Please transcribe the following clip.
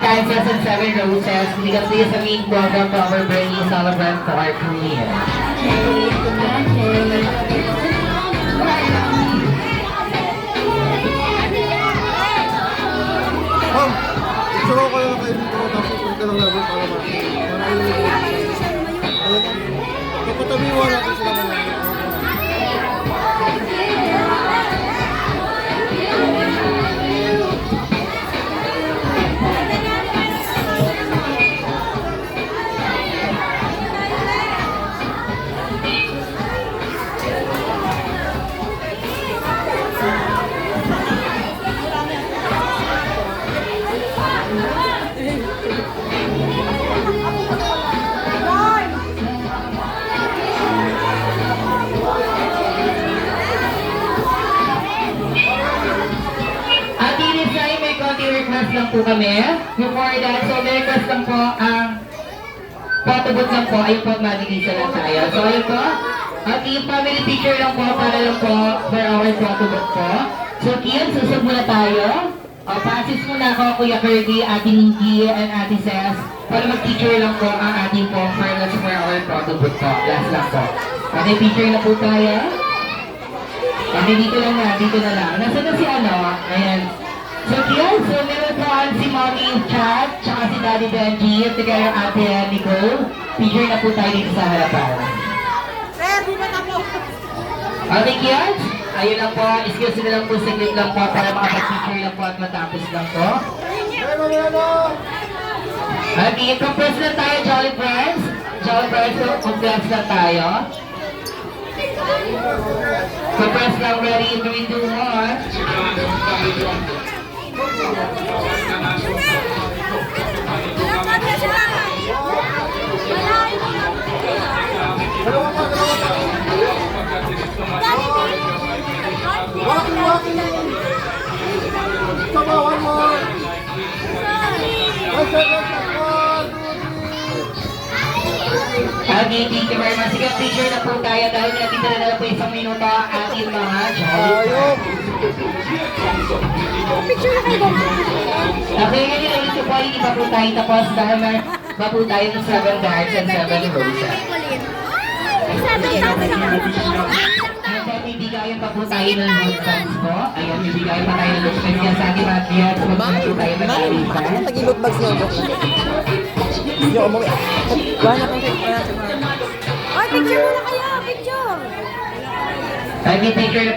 stanzas and 7 roses because this is a main program to our Bernie celebrant for our career. Gusto ko lang kayo dito, tapos punta lang namin para kapatabiwa natin sila mga request lang po kami. Before that, so may request lang po ang photo booth lang po. Ayun po, mag-isa lang tayo. So ayun po, yung family picture lang po para lang po for our photo booth po. So kids, susog muna tayo. Passes muna ako, Kuya Kirby, Ate Ninky, and Ate Ses para mag-picture lang po ang ating po for our photo booth po. Last lang po. Okay, picture na po tayo. Okay, dito lang na, dito na lang. Nasaan na si ano? Ayan. So kids, so meron po si Mommy Chat, tsaka si Daddy Benji, at kaya Ate Nicole. Picture na po tayo dito sa harapan. Okay kids, ayun lang po, excuse na lang po, saglit lang po para makapag-picture lang po at matapos lang po. Okay, compress lang tayo, Jolly Friends. Jolly Friends, so compress lang tayo. Compress lang, ready, 3, 2, 1. Come on, one more. Okay, thank you very much. Sige, picture na po tayo dahil nandito na lang po isang minuto ang ating mga Jolly. Picture na kayo. Okay, ngayon ay ito po ay iba po tayo tapos dahil ba po tayo ng 7 darts and 7 roses. Bibigayan pa po tayo ng loot po. Ayan, bibigayan pa tayo ng loot bags yan sa ating mga tiyan. So, magpapit po tayo ng alisan. Ano nag-loot bags nyo? Hindi ako mo. Wala na kang Ay, picture muna kayo. Picture. Okay, picture na po.